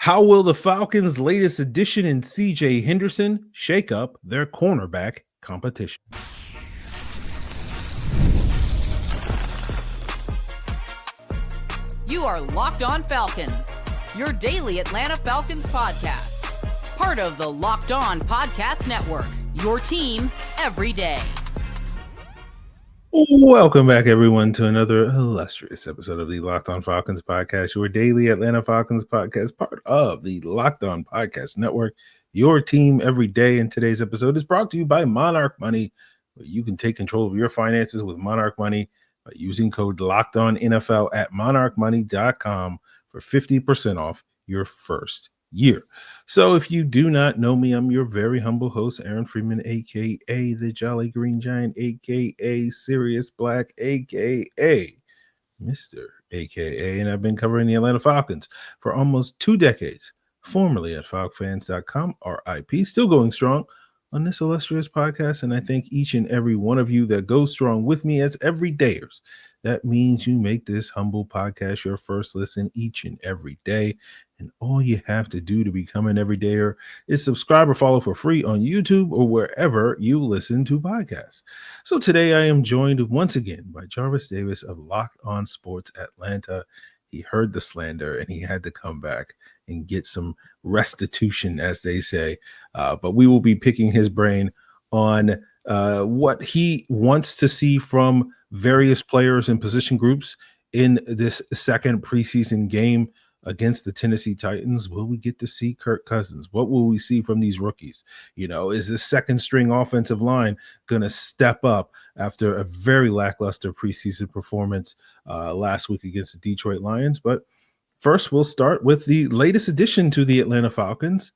How will the Falcons' latest addition in CJ Henderson shake up their cornerback competition? You are Locked On Falcons, your daily Atlanta Falcons podcast. Part of the Locked On Podcast Network, your team every day. Welcome back, everyone, to another illustrious episode of the Locked On Falcons podcast, your daily Atlanta Falcons podcast, part of the Locked On Podcast Network, your team every day. And today's episode is brought to you by Monarch Money, where you can take control of your finances with Monarch Money by using code LOCKEDONNFL at monarchmoney.com for 50% off your first year. So if you do not know me, I'm your very humble host, Aaron Freeman, aka the Jolly Green Giant, aka Sirius Black, aka Mr. AKA, and I've been covering the Atlanta Falcons for almost 2 decades, formerly at falcfans.com, RIP, still going strong on this illustrious podcast. And I thank each and every one of you that goes strong with me as everydayers. That means you make this humble podcast your first listen each and every day. And all you have to do to become an everydayer is subscribe or follow for free on YouTube or wherever you listen to podcasts. So today I am joined once again by Jarvis Davis of Locked On Sports Atlanta. He heard the slander and he had to come back and get some restitution, as they say. But we will be picking his brain on what he wants to see from various players and position groups in this second preseason game against the Tennessee Titans. Will we get to see Kirk Cousins? What will we see from these rookies? You know, is this second string offensive line going to step up after a very lackluster preseason performance last week against the Detroit Lions? But first, we'll start with the latest addition to the Atlanta Falcons,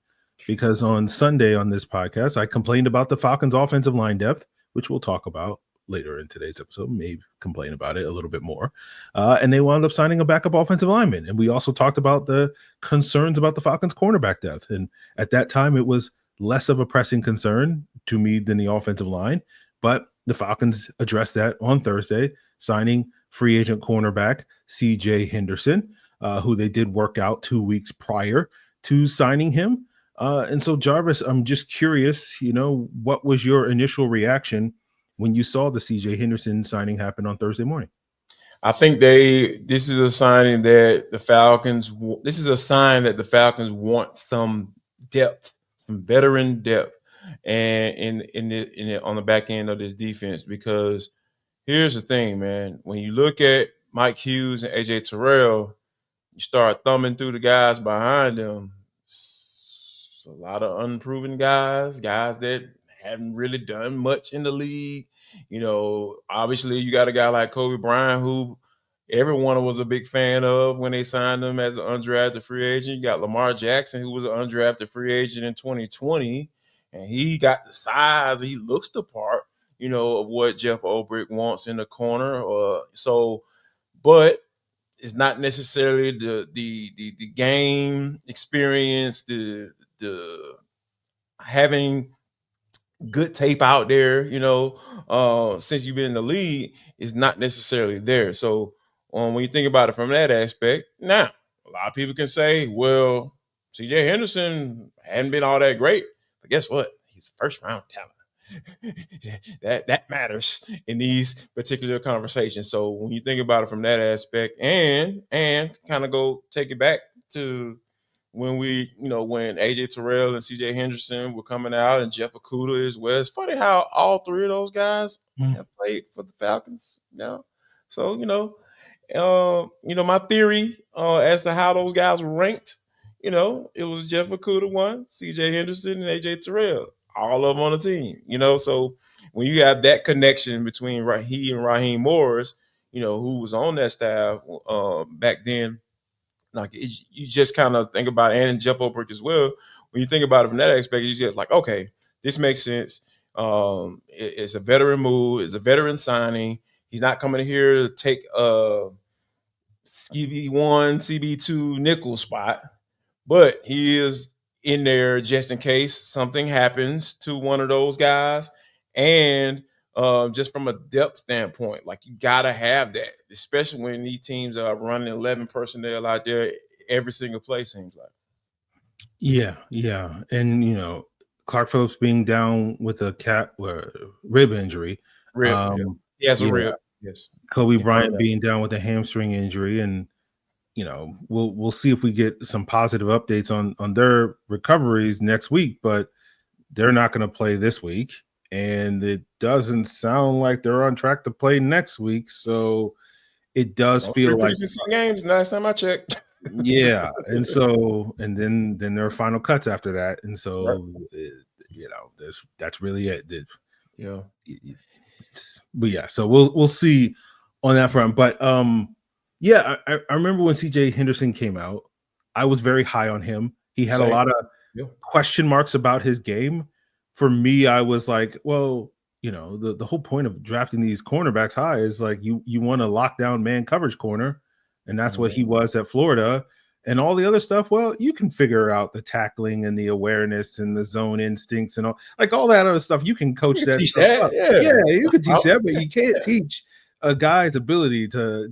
because on Sunday on this podcast, I complained about the Falcons offensive line depth, which we'll talk about later in today's episode, maybe complain about it a little bit more. And they wound up signing a backup offensive lineman. And we also talked about the concerns about the Falcons cornerback depth. And at that time, it was less of a pressing concern to me than the offensive line. But the Falcons addressed that on Thursday, signing free agent cornerback CJ Henderson, who they did work out 2 weeks prior to signing him. And so, Jarvis, I'm just curious, what was your initial reaction when you saw the CJ Henderson signing happen on Thursday morning? I think this is a sign that the Falcons want some depth, some veteran depth, and on the back end of this defense. Because here's the thing, man, when you look at Mike Hughes and AJ Terrell, you start thumbing through the guys behind them. It's a lot of unproven guys that haven't really done much in the league. Obviously you got a guy like Kobe Bryant, who everyone was a big fan of when they signed him as an undrafted free agent. You got Lamar Jackson, who was an undrafted free agent in 2020, and he got the size. He looks the part, of what Jeff Ulbrich wants in the corner. But it's not necessarily the game experience, the having good tape out there, since you've been in the league, is not necessarily there. So when you think about it from that aspect, now a lot of people can say, well, CJ Henderson hadn't been all that great, but guess what? He's a first round talent. that matters in these particular conversations. So when you think about it from that aspect, and kind of go take it back to when when AJ Terrell and CJ Henderson were coming out, and Jeff Okudah as well. It's funny how all three of those guys have played for the Falcons now. So, my theory as to how those guys were ranked, it was Jeff Okudah 1, CJ Henderson, and AJ Terrell, all of them on the team, So when you have that connection between he and Raheem Morris, who was on that staff back then, like you just kind of think about it, and Jeff Ulbrich as well. When you think about it from that aspect, you just like, okay, this makes sense. It's a veteran move. It's a veteran signing. He's not coming here to take a CB1, CB2 nickel spot, but he is in there just in case something happens to one of those guys. And just from a depth standpoint, like you got to have that, especially when these teams are running 11 personnel out there every single play, seems like. Yeah, and Clark Phillips being down with a rib injury. Rib, yeah. He has a Yeah, rib. Yes. Kobe Confirm Bryant that. being down with a hamstring injury, and we'll see if we get some positive updates on their recoveries next week. But they're not going to play this week, and it doesn't sound like they're on track to play next week. So it does feel like preseason games. Last time I checked. yeah, and then there are final cuts after that, and so that's really it. Yeah. But yeah, so we'll see on that front. But yeah, I remember when CJ Henderson came out, I was very high on him. He had a lot of question marks about his game. For me, I was like, well, the whole point of drafting these cornerbacks high is like you want a lockdown man coverage corner, and that's what he was at Florida. And all the other stuff, well, you can figure out the tackling and the awareness and the zone instincts and all that other stuff. You can coach that stuff up. Yeah, you can teach that, but you can't teach a guy's ability to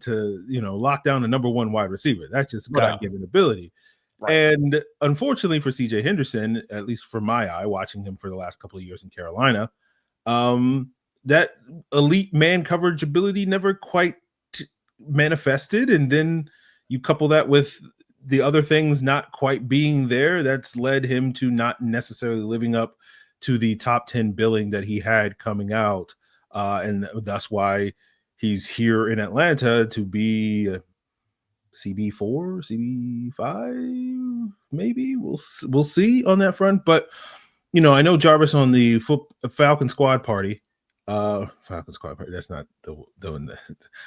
lock down the number one wide receiver. That's just God-given ability. Right. And unfortunately for CJ Henderson, at least for my eye, watching him for the last couple of years in Carolina, that elite man coverage ability never quite manifested. And then you couple that with the other things not quite being there, that's led him to not necessarily living up to the top 10 billing that he had coming out. And that's why he's here in Atlanta to be CB4, CB5, maybe. We'll see on that front. But, I know Jarvis on the Falcon Squad party. Falcon Squad party. That's not the one.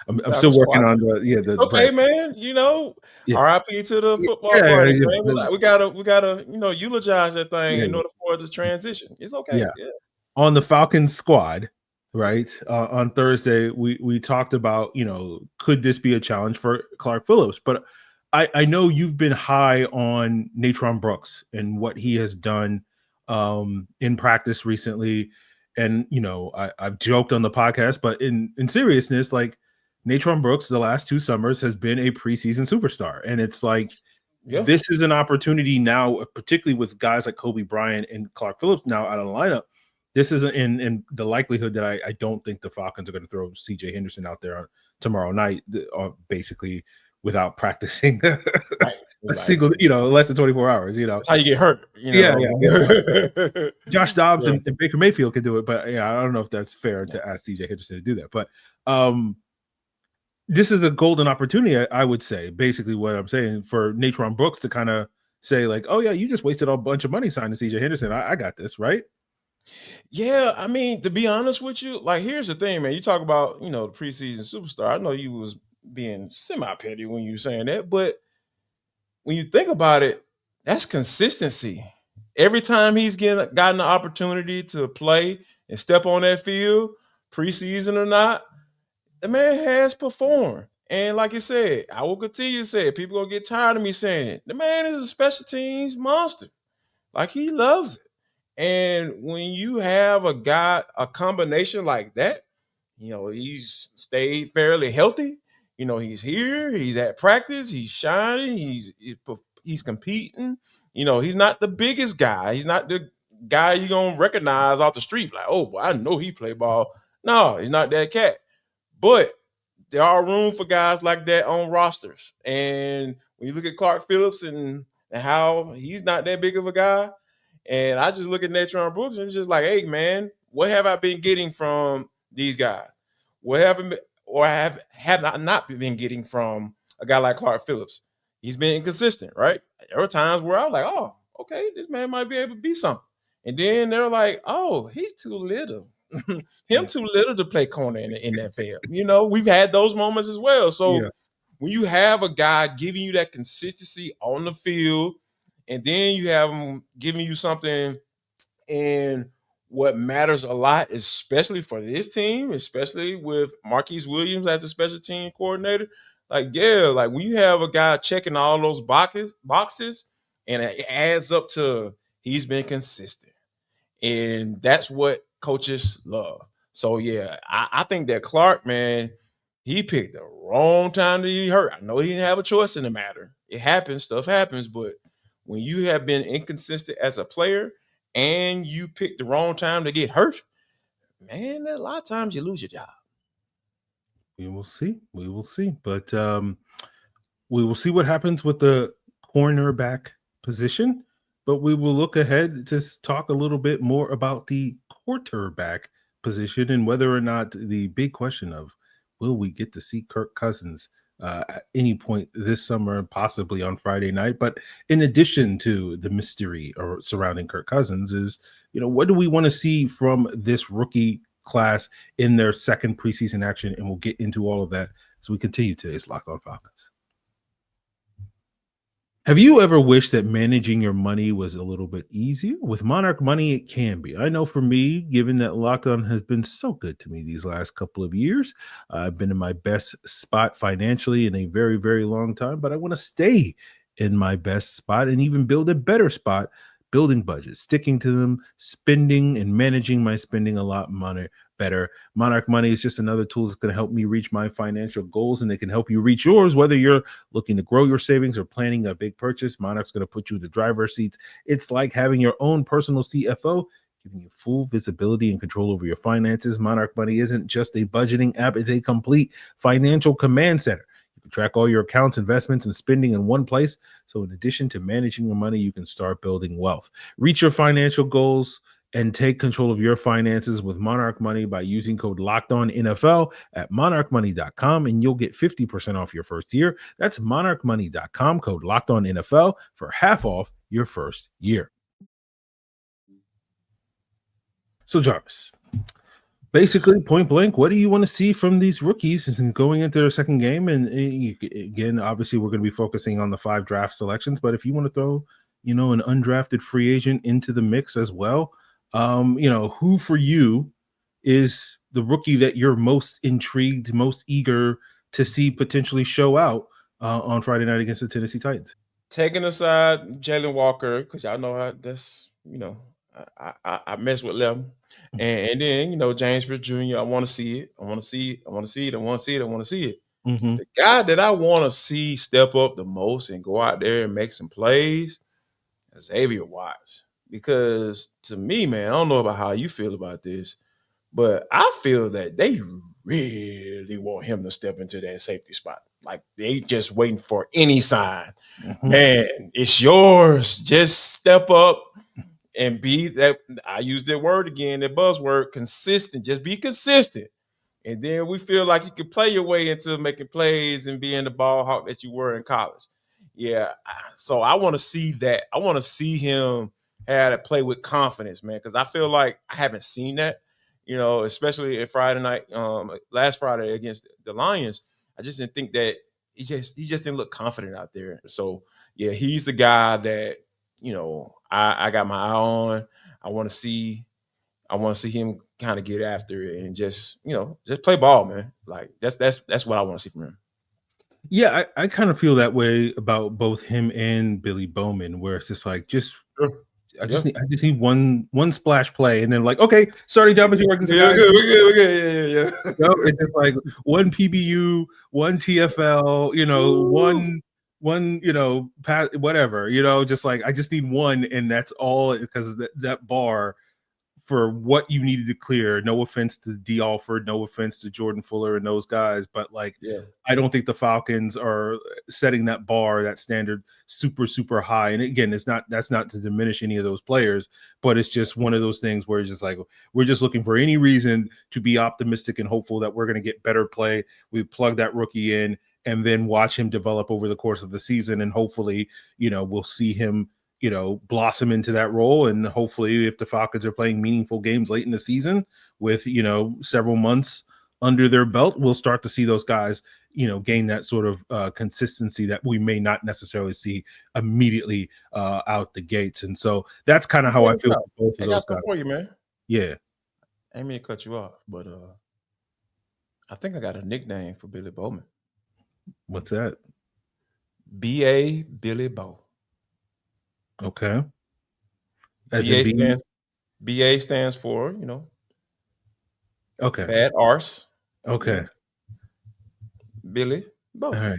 I'm still working on the okay, man. RIP to the football party, man. We gotta eulogize that thing in order for it to transition. It's okay. Yeah. On the Falcons Squad, right? On Thursday, we talked about, could this be a challenge for Clark Phillips? But I know you've been high on Natron Brooks and what he has done in practice recently. And, I've joked on the podcast, but in seriousness, like Natron Brooks, the last 2 summers has been a preseason superstar. And it's like, this is an opportunity now, particularly with guys like Kobe Bryant and Clark Phillips now out of the lineup. This is in the likelihood that I don't think the Falcons are going to throw CJ Henderson out there on tomorrow night, basically without practicing a single, less than 24 hours. That's how you get hurt. Yeah. Josh Dobbs and Baker Mayfield can do it, but I don't know if that's fair to ask CJ Henderson to do that. But this is a golden opportunity, I would say. Basically, what I'm saying for Natron Brooks to kind of say like, "Oh yeah, you just wasted a bunch of money signing CJ Henderson. I got this, right?" Yeah, I mean, to be honest with you, like, here's the thing, man. You talk about, the preseason superstar. I know you was being semi-petty when you were saying that, but when you think about it, that's consistency. Every time he's gotten the opportunity to play and step on that field, preseason or not, the man has performed. And like you said, I will continue to say it. People gonna get tired of me saying it. The man is a special teams monster. Like, he loves it. And when you have a combination like that, he's stayed fairly healthy. He's here, he's at practice, he's shining, he's competing. He's not the biggest guy. He's not the guy you're going to recognize off the street. Like, oh, I know he play ball. No, he's not that cat. But there are room for guys like that on rosters. And when you look at Clark Phillips and how he's not that big of a guy, and I just look at Natron Brooks and it's just like, hey, man, what have I been getting from these guys? What have I not been getting from a guy like Clark Phillips? He's been inconsistent, right? There were times where I was like, oh, okay, this man might be able to be something. And then they're like, oh, he's too little. Him too little to play corner in the NFL. We've had those moments as well. So when you have a guy giving you that consistency on the field, and then you have him giving you something in what matters a lot, especially for this team, especially with Marquise Williams as a special team coordinator. Like when you have a guy checking all those boxes, and it adds up to he's been consistent. And that's what coaches love. So, I think that Clark, man, he picked the wrong time to be hurt. I know he didn't have a choice in the matter. It happens. Stuff happens. But when you have been inconsistent as a player and you pick the wrong time to get hurt, man, a lot of times you lose your job. We will see. We will see. But we will see what happens with the cornerback position. But we will look ahead to talk a little bit more about the quarterback position and whether or not the big question of will we get to see Kirk Cousins at any point this summer, possibly on Friday night. But in addition to the mystery or surrounding Kirk Cousins is, what do we want to see from this rookie class in their second preseason action? And we'll get into all of that as we continue today's Locked On Falcons. Have you ever wished that managing your money was a little bit easier? With Monarch Money, it can be. I know for me, given that Locked On has been so good to me these last couple of years, I've been in my best spot financially in a very, very long time, but I want to stay in my best spot and even build a better spot, building budgets, sticking to them, spending and managing my spending a lot better. Monarch Money is just another tool that's going to help me reach my financial goals, and they can help you reach yours. Whether you're looking to grow your savings or planning a big purchase, Monarch's going to put you in the driver's seat. It's like having your own personal CFO, giving you full visibility and control over your finances. Monarch Money isn't just a budgeting app, it's a complete financial command center. You can track all your accounts, investments, and spending in one place. So in addition to managing your money, you can start building wealth. Reach your financial goals and take control of your finances with Monarch Money by using code LOCKEDONNFL at monarchmoney.com, and you'll get 50% off your first year. That's monarchmoney.com, code LOCKEDONNFL for half off your first year. So Jarvis, basically point blank, what do you want to see from these rookies going into their second game? And again, obviously we're going to be focusing on the 5 draft selections, but if you want to throw, an undrafted free agent into the mix as well, who for you is the rookie that you're most intrigued, most eager to see potentially show out on Friday night against the Tennessee Titans? Taking aside Jalen Walker, because y'all know how that's, I mess with them. And then, James Britt Jr., I want to see it. I want to see it. I want to see it. I want to see it. I want to see it. Mm-hmm. The guy that I want to see step up the most and go out there and make some plays is Xavier Watts. Because to me, man, I don't know about how you feel about this, but I feel that they really want him to step into that safety spot. Like they just waiting for any sign. Mm-hmm. Man, it's yours. Just step up and be that. I use that word again, that buzzword, consistent. Just be consistent. And then we feel like you can play your way into making plays and being the ball hawk that you were in college. Yeah. So I want to see that. I want to see him have to play with confidence, man, because I feel like I haven't seen that, especially at Friday night, last Friday against the Lions. I just didn't think that he just didn't look confident out there. So yeah, he's the guy that, I got my eye on. I want to see him kind of get after it and just play ball, man. Like that's what I want to see from him. Yeah, I kind of feel that way about both him and Billy Bowman, where it's just like I just need one splash play, and then like, okay, sorry, job is working. We're good. Yeah. It's just like one PBU, one TFL, one pass, whatever, just like I just need one, and that's all, because that bar for what you needed to clear. No offense to D. Alford, no offense to Jordan Fuller and those guys, but like, I don't think the Falcons are setting that bar, that standard, super, super high. And again, that's not to diminish any of those players, but it's just one of those things where it's just like, we're just looking for any reason to be optimistic and hopeful that we're going to get better play. We plug that rookie in and then watch him develop over the course of the season. And hopefully, we'll see him blossom into that role. And hopefully if the Falcons are playing meaningful games late in the season with, several months under their belt, we'll start to see those guys, gain that sort of consistency that we may not necessarily see immediately out the gates. And so that's kind of how I feel. Both of those guys. For you, man. Yeah. I ain't mean to cut you off, but I think I got a nickname for Billy Bowman. What's that? B.A. Billy Bow. Okay. BA stands for, okay, bad arse. Okay. Billy Bow. All right.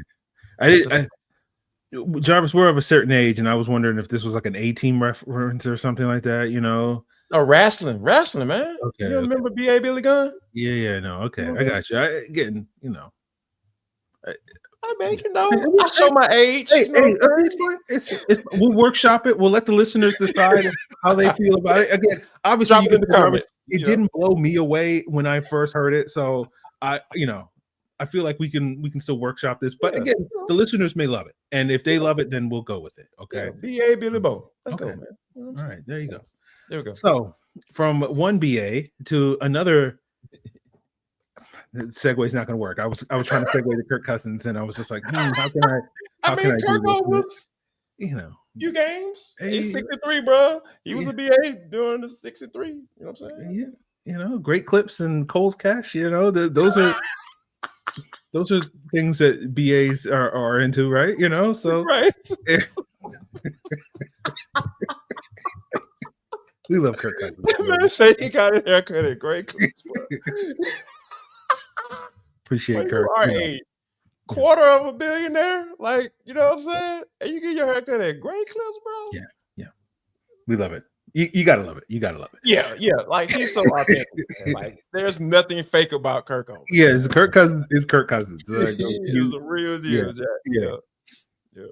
Jarvis, we're of a certain age, and I was wondering if this was like an A-team reference or something like that, you know? Oh, wrestling, man. Okay. You remember B.A. Billy Gunn? Yeah, no, okay. I got you. Again, you know. I mean, you know, I show my age. Hey, you know it's fine. We'll workshop it. We'll let the listeners decide how they feel about it. Again, obviously, Drop it in the comments. It didn't blow me away when I first heard it, so I feel like we can still workshop this. But again, the listeners may love it, and if they love it, then we'll go with it. Okay, B.A. Billy Bo. Let's go, man. You know all right, there you go. There we go. So from one BA to another. The segue's not going to work. I was trying to segue to Kirk Cousins, and I was just like, how can I? Kirk was, few games. He's 63, bro. He was a BA during the 63. You know what I'm saying? Yeah, great clips and Cole's cash. Those are things that BAs are into, right? So right. We love Kirk Cousins. Man, say he got a haircut at great clips, bro. Appreciate Kirk. You are a quarter of a billionaire, like, you know what I'm saying? And you get your haircut at great clips, bro. Yeah. We love it. You gotta love it. Yeah. Like, he's so authentic. Like, there's nothing fake about Kirk. It's Kirk Cousins. Is Kirk Cousins. He's the real deal, Jack. Yeah.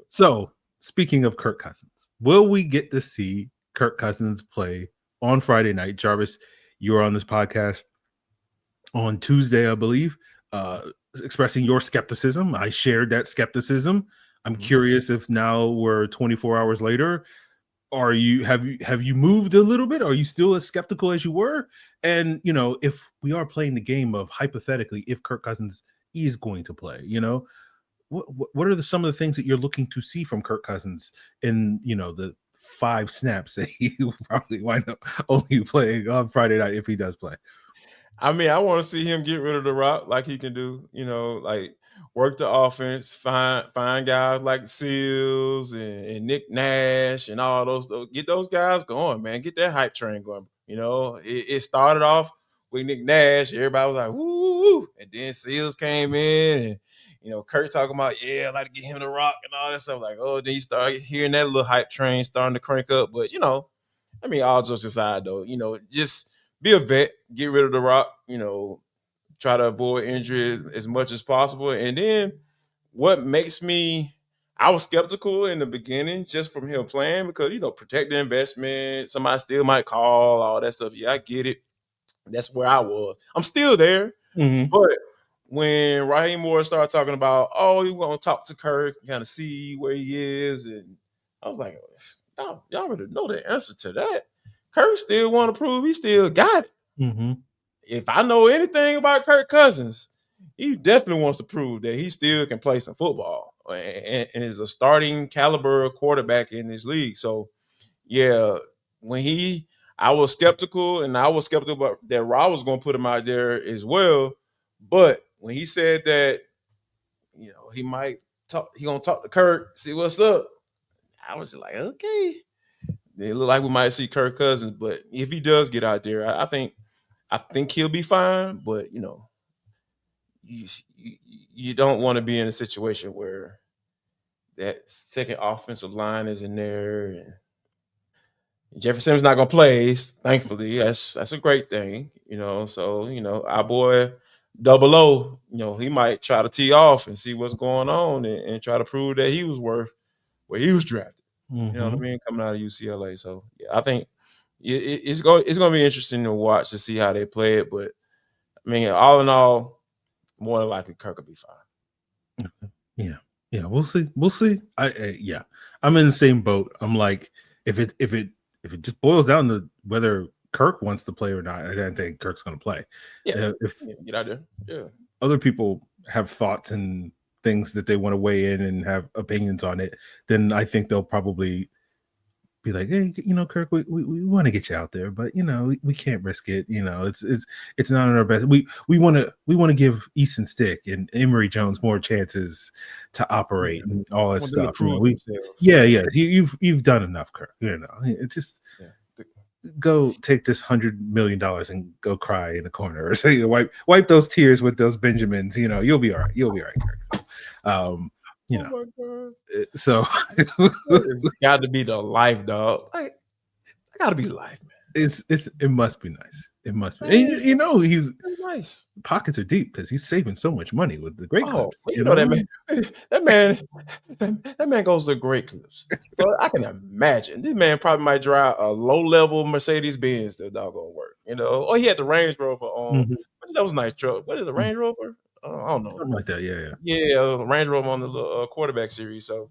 So, speaking of Kirk Cousins, will we get to see Kirk Cousins play on Friday night? Jarvis, you were on this podcast on Tuesday, I believe, expressing your skepticism. I shared that skepticism. I'm curious if now we're 24 hours later, have you moved a little bit? Are you still as skeptical as you were? And if we are playing the game of hypothetically, if Kirk Cousins is going to play, what are some of the things that you're looking to see from Kirk Cousins in the 5 snaps that he will probably wind up only playing on Friday night if he does play? I mean, I want to see him get rid of the rock like he can do, like work the offense, find guys like Seals and Nick Nash and all those. Get those guys going, man. Get that hype train going. It started off with Nick Nash. Everybody was like, woo. And then Seals came in and, Kirk talking about, I'd like to get him the rock and all that stuff. Like, then you start hearing that little hype train starting to crank up. But, all jokes aside, though, just be a vet, get rid of the rock, try to avoid injury as much as possible. And then what makes me, I was skeptical in the beginning just from him playing because, protect the investment. Somebody still might call, all that stuff. Yeah, I get it. That's where I was. I'm still there. Mm-hmm. But when Raheem Morris started talking about, you want to talk to Kirk, kind of see where he is. And I was like, y'all already know the answer to that. Kirk still want to prove he still got it. Mm-hmm. If I know anything about Kirk Cousins, he definitely wants to prove that he still can play some football and is a starting caliber quarterback in this league. So, I was skeptical, and I was skeptical about that Ra was going to put him out there as well. But when he said that, he might talk, he going to talk to Kirk, see what's up, I was like, okay. It look like we might see Kirk Cousins, but if he does get out there, I think he'll be fine. But you don't want to be in a situation where that second offensive line is in there, and Jefferson's not gonna play. Thankfully, that's a great thing, So our boy Double O, he might try to tee off and see what's going on and try to prove that he was worth where he was drafted. Mm-hmm. You know what I mean? Coming out of UCLA. So, I think it's going to be interesting to watch to see how they play it. But, I mean, all in all, more than likely Kirk will be fine. Yeah. We'll see. I'm in the same boat. I'm like, if it just boils down to whether Kirk wants to play or not, I don't think Kirk's going to play. Yeah. Get out there. Yeah. Other people have thoughts and things that they want to weigh in and have opinions on it, then I think they'll probably be like, hey, Kirk, we want to get you out there, but we can't risk it. It's not in our best. We want to give Easton Stick and Emory Jones more chances to operate and all that stuff. You've done enough, Kirk. It's just go take this $100 million and go cry in a corner or say wipe those tears with those Benjamins. You'll be all right. Kirk. So, you Oh know, my God. so It's got to be the life, dog. Like, I got to be the life, man. it must be nice. It must be. Man, And it's you know, he's very nice. pockets are deep because he's saving so much money with the great Oh, clips. well, You you know know, that man goes to great clips. So I can imagine this man probably might drive a low-level Mercedes Benz to doggone work, you know. Or he had the Range Rover on. Mhm. That was a nice truck. What is the Range Rover? I don't know. Something like that. Yeah. Yeah, it was a Range Rover on the little, quarterback series. So,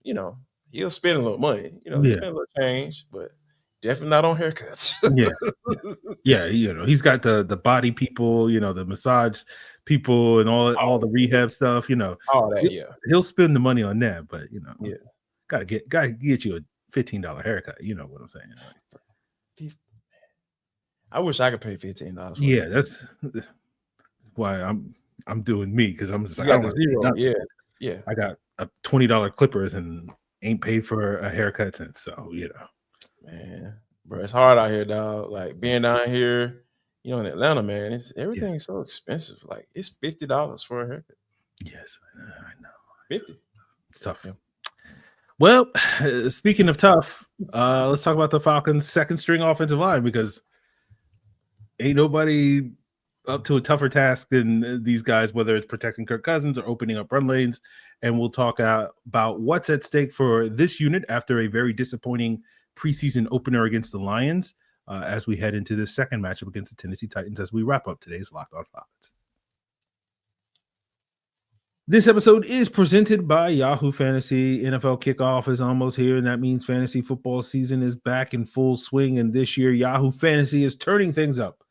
you know, he'll spend a little money. You know, he Yeah. spend a little change, but definitely not on haircuts. Yeah. Yeah. You know, he's got the body people, you know, the massage people and all the rehab stuff, you know. All that, He'll, yeah. he'll spend the money on that, but you know, Yeah. gotta get you a $15 haircut. You know what I'm saying? Like, I wish I could pay $15 for yeah, it. that's why I'm doing me because I'm just You like, I got don't the want to pay zero. nothing. Yeah. Yeah. I got a $20 clippers and ain't paid for a haircut since. So, you know. Man, bro, it's hard out here, dog. Like being down here, you know, in Atlanta, man, it's Yeah. everything is so expensive. Like it's $50 for a haircut. Yes, I know. 50. It's tough. Yeah. Well, speaking of tough, let's talk about the Falcons' second string offensive line because ain't nobody up to a tougher task than these guys, whether it's protecting Kirk Cousins or opening up run lanes. And we'll talk about what's at stake for this unit after a very disappointing preseason opener against the Lions as we head into this second matchup against the Tennessee Titans as we wrap up today's Locked On Falcons. This episode is presented by Yahoo Fantasy. NFL kickoff is almost here, and that means fantasy football season is back in full swing. And this year, Yahoo Fantasy is turning things up.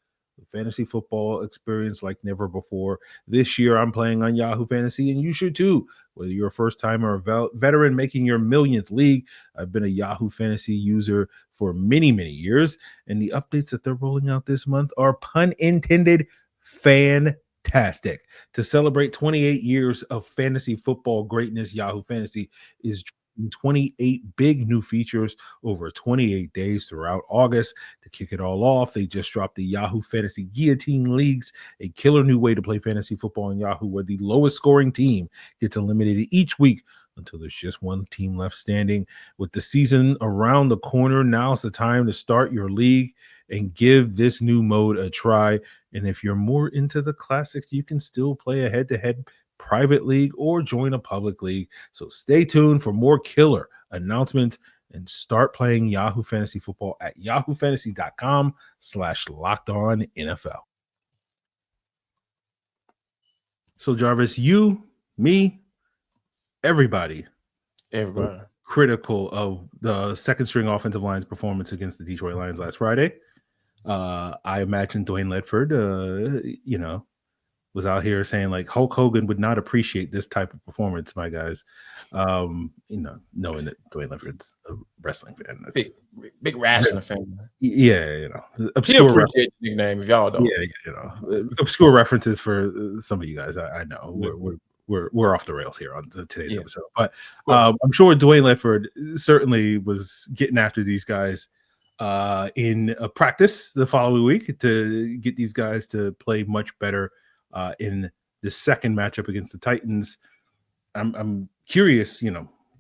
Fantasy football experience like never before. This year, I'm playing on Yahoo Fantasy, and you should too. Whether you're a first timer or a veteran making your millionth league, I've been a Yahoo Fantasy user for many, many years. And the updates that they're rolling out this month are, pun intended, fantastic. To celebrate 28 years of fantasy football greatness, Yahoo Fantasy is 28 big new features over 28 days throughout August. To kick it all off, they just dropped the Yahoo Fantasy Guillotine Leagues, a killer new way to play fantasy football in Yahoo, where the lowest scoring team gets eliminated each week until there's just one team left standing. With the season around the corner, now's the time to start your league and give this new mode a try. And if you're more into the classics, you can still play a head-to-head private league or join a public league. So stay tuned for more killer announcements and start playing Yahoo Fantasy Football at yahoofantasy.com/lockedonnfl. So Jarvis, you, me, everybody critical of the second string offensive line's performance against the Detroit Lions last Friday. I imagine Dwayne Ledford, was out here saying like Hulk Hogan would not appreciate this type of performance, my guys. Knowing that Dwayne Ledford's a wrestling fan. That's big wrestling fan. Yeah, obscure appreciate the nickname if y'all don't. Yeah, obscure references for some of you guys. I know we're off the rails here on today's episode, but I'm sure Dwayne Ledford certainly was getting after these guys in a practice the following week to get these guys to play much better in the second matchup against the Titans. I'm curious,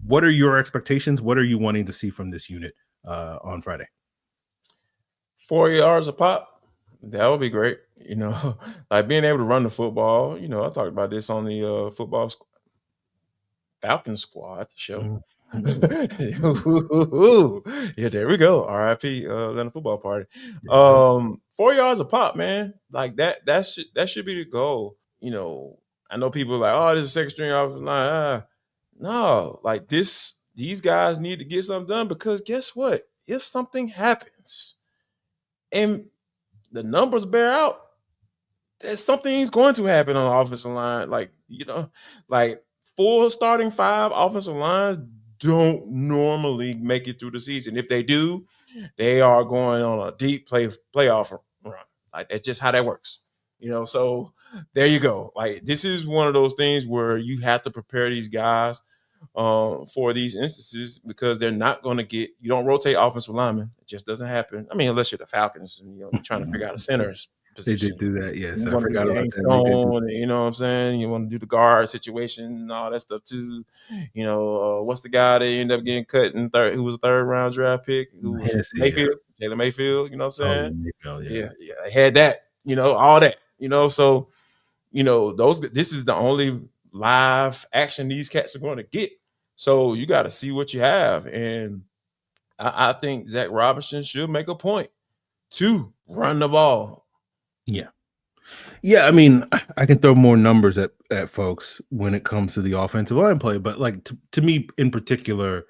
what are your expectations? What are you wanting to see from this unit on Friday? 4 yards a pop. That would be great. Like being able to run the football. I talked about this on the Falcons squad show. Yeah, there we go. RIP Atlanta football party. 4 yards a pop, man. Like that should be the goal. I know people are like, oh, this is second string offensive line. No, like these guys need to get something done because guess what? If something happens and the numbers bear out, there's something's going to happen on the offensive line. Like, full starting 5 offensive lines don't normally make it through the season. If they do, they are going on a deep playoff run. Like, that's just how that works. So there you go. Like, this is one of those things where you have to prepare these guys for these instances because they're not going to you don't rotate offensive linemen. It just doesn't happen. I mean, unless you're the Falcons and you're trying to figure out a center position. They did do that. Yes, You I want to forgot be about anchored that. They did. on, you know what I'm saying? You want to do the guard situation and all that stuff too. You know, what's the guy that ended up getting cut in third? Who was a third round draft pick? Who was Hennessy, Mayfield? Jalen Mayfield. You know what I'm Oh, saying? Mayfield, Yeah. They had that. You know, all that. You know, so you know this is the only live action these cats are going to get. So you got to see what you have, and I think Zach Robinson should make a point to run the ball. Yeah, I mean, I can throw more numbers at folks when it comes to the offensive line play, but like to me in particular,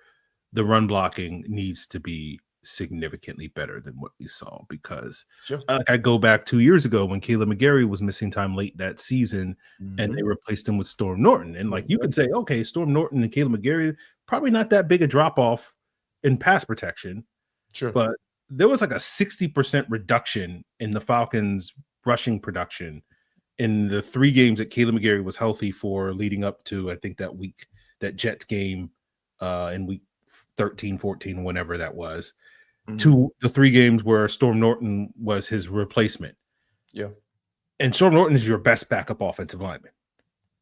the run blocking needs to be significantly better than what we saw because I go back 2 years ago when Caleb McGarry was missing time late that season and they replaced him with Storm Norton. And like you could say, okay, Storm Norton and Caleb McGarry, probably not that big a drop off in pass protection. Sure. But there was like a 60% reduction in the Falcons rushing production in the 3 games that Caleb McGarry was healthy for leading up to, I think that Jets game in week 13, 14, whenever that was, to the 3 games where Storm Norton was his replacement. Yeah. And Storm Norton is your best backup offensive lineman.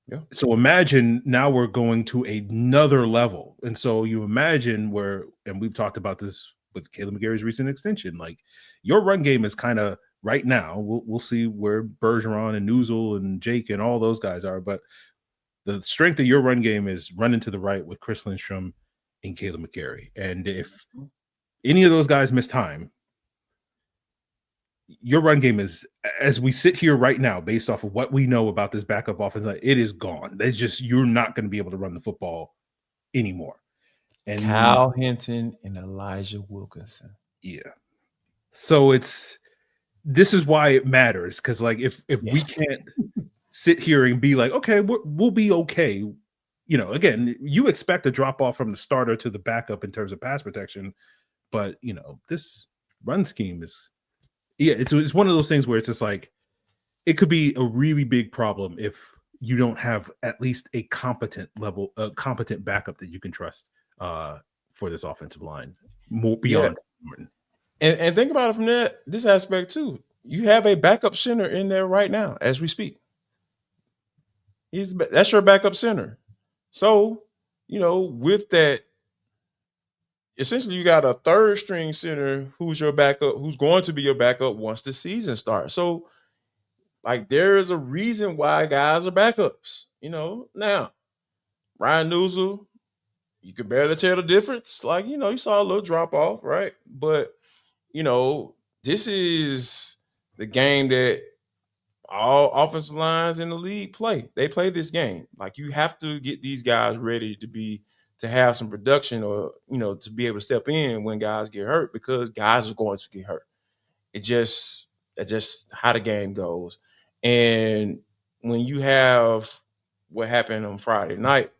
Yeah. So imagine now we're going to another level. And so you imagine and we've talked about this with Caleb McGarry's recent extension, like your run game is kind of right now. We'll see where Bergeron and Newsel and Jake and all those guys are, but the strength of your run game is running to the right with Chris Lindstrom and Caleb McGarry. And if any of those guys miss time, your run game is, as we sit here right now, based off of what we know about this backup offense, it is gone. It's just, you're not going to be able to run the football anymore. And Kyle Hinton and Elijah Wilkinson. Yeah. So this is why it matters. Because like, if we can't sit here and be like, okay, we'll be okay. You know, again, you expect a drop off from the starter to the backup in terms of pass protection, but you know, this run scheme is, it's one of those things where it's just like, it could be a really big problem if you don't have at least a competent backup that you can trust for this offensive line, more beyond. And think about it from this aspect too. You have a backup center in there right now as we speak. That's your backup center. So, you know, with that, essentially you got a third string center who's your backup, who's going to be your backup once the season starts. So, like, there is a reason why guys are backups. You know, now Ryan Newsel, you can barely tell the difference. Like, you know, you saw a little drop off, right? But you know, this is the game that all offensive lines in the league play. They play this game. Like, you have to get these guys ready to have some production, or, you know, to be able to step in when guys get hurt, because guys are going to get hurt. That's just how the game goes. And when you have what happened on Friday night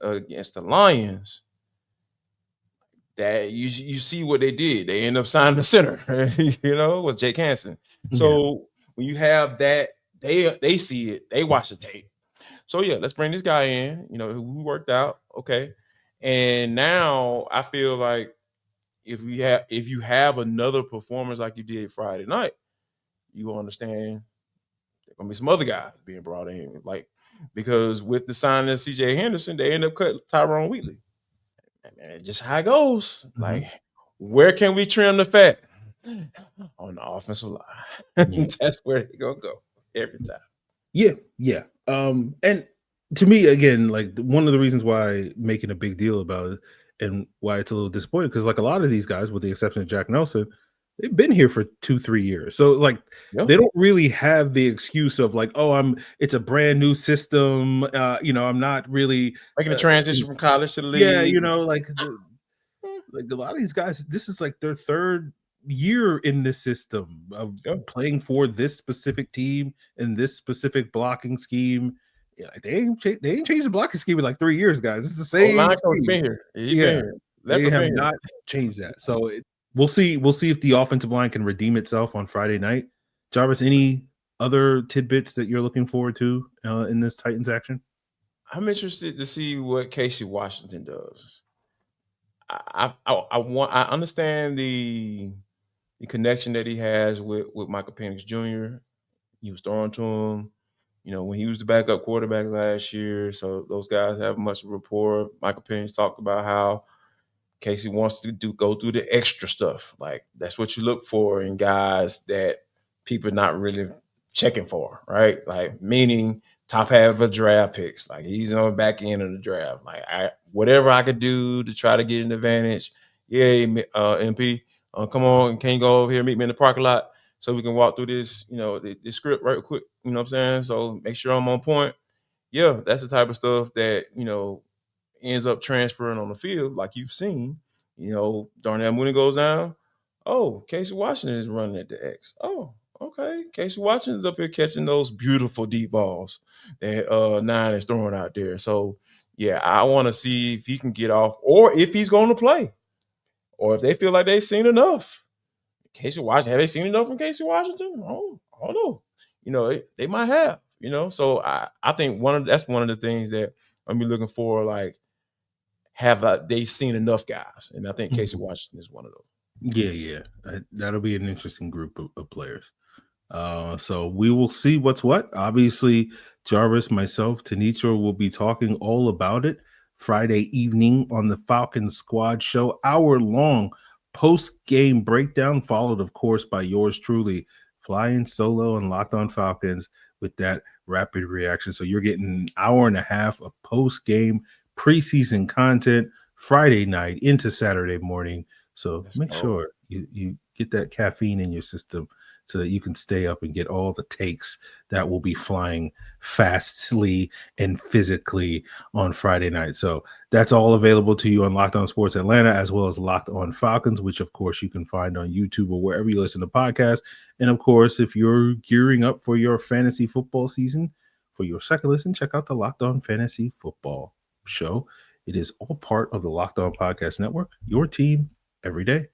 against the Lions, that you see what they did. They end up signing the center, you know, with Jake Hansen. So when you have that, they see it, they watch the tape. So yeah, let's bring this guy in, you know, who worked out. Okay. And now I feel like if you have another performance like you did Friday night, you will understand there's gonna be some other guys being brought in. Like, because with the signing of CJ Henderson, they end up cutting Tyrone Wheatley. And just how it goes. Like, where can we trim the fat? On the offensive line. That's where they're gonna go every time. Yeah. And to me, again, like, one of the reasons why making a big deal about it and why it's a little disappointing, because like a lot of these guys, with the exception of Jack Nelson, they've been here for 2-3 years. So like they don't really have the excuse of like, oh, it's a brand new system. You know, I'm not really making a transition from college to the league. Yeah, you know, like a lot of these guys, this is like their third year in this system of playing for this specific team and this specific blocking scheme. Yeah, they ain't changed the blocking scheme in like 3 years, guys. It's the same. Been here. Been here. They have not changed that. So we'll see. We'll see if the offensive line can redeem itself on Friday night. Jarvis, any other tidbits that you're looking forward to in this Titans action? I'm interested to see what Casey Washington does. I understand the connection that he has with Michael Penix Jr. He was throwing to him, when he was the backup quarterback last year. So those guys have much rapport. Michael Penix talked about how Casey wants to go through the extra stuff. Like, that's what you look for in guys that people are not really checking for, right? Like, meaning top half of draft picks. Like, he's on the back end of the draft. Like, whatever I could do to try to get an advantage. Yeah, MP, come on, can you go over here, meet me in the parking lot so we can walk through this, this script right quick. You know what I'm saying? So make sure I'm on point. Yeah, that's the type of stuff that, ends up transferring on the field, like you've seen. Darnell Mooney goes down. Oh, Casey Washington is running at the X. Oh, okay. Casey Washington's up here catching those beautiful deep balls that Nine is throwing out there. So, yeah, I want to see if he can get off, or if he's going to play, or if they feel like they've seen enough. Casey Washington, have they seen enough from Casey Washington? I don't know. They might have. So I think that's one of the things that I'm be looking for. Like, have they seen enough guys? And I think Casey Washington is one of those. Yeah. That'll be an interesting group of players. So we will see what's what. Obviously, Jarvis, myself, Tanitra will be talking all about it Friday evening on the Falcons Squad Show. Hour-long post-game breakdown, followed, of course, by yours truly, flying solo and Locked On Falcons with that rapid reaction. So you're getting an hour and a half of post-game preseason content Friday night into Saturday morning. So make sure you get that caffeine in your system so that you can stay up and get all the takes that will be flying fastly and physically on Friday night. So that's all available to you on Locked On Sports Atlanta, as well as Locked On Falcons, which of course you can find on YouTube or wherever you listen to podcasts. And of course, if you're gearing up for your fantasy football season, for your second listen, check out the Locked On Fantasy Football Show. It is all part of the Locked On Podcast Network, your team every day.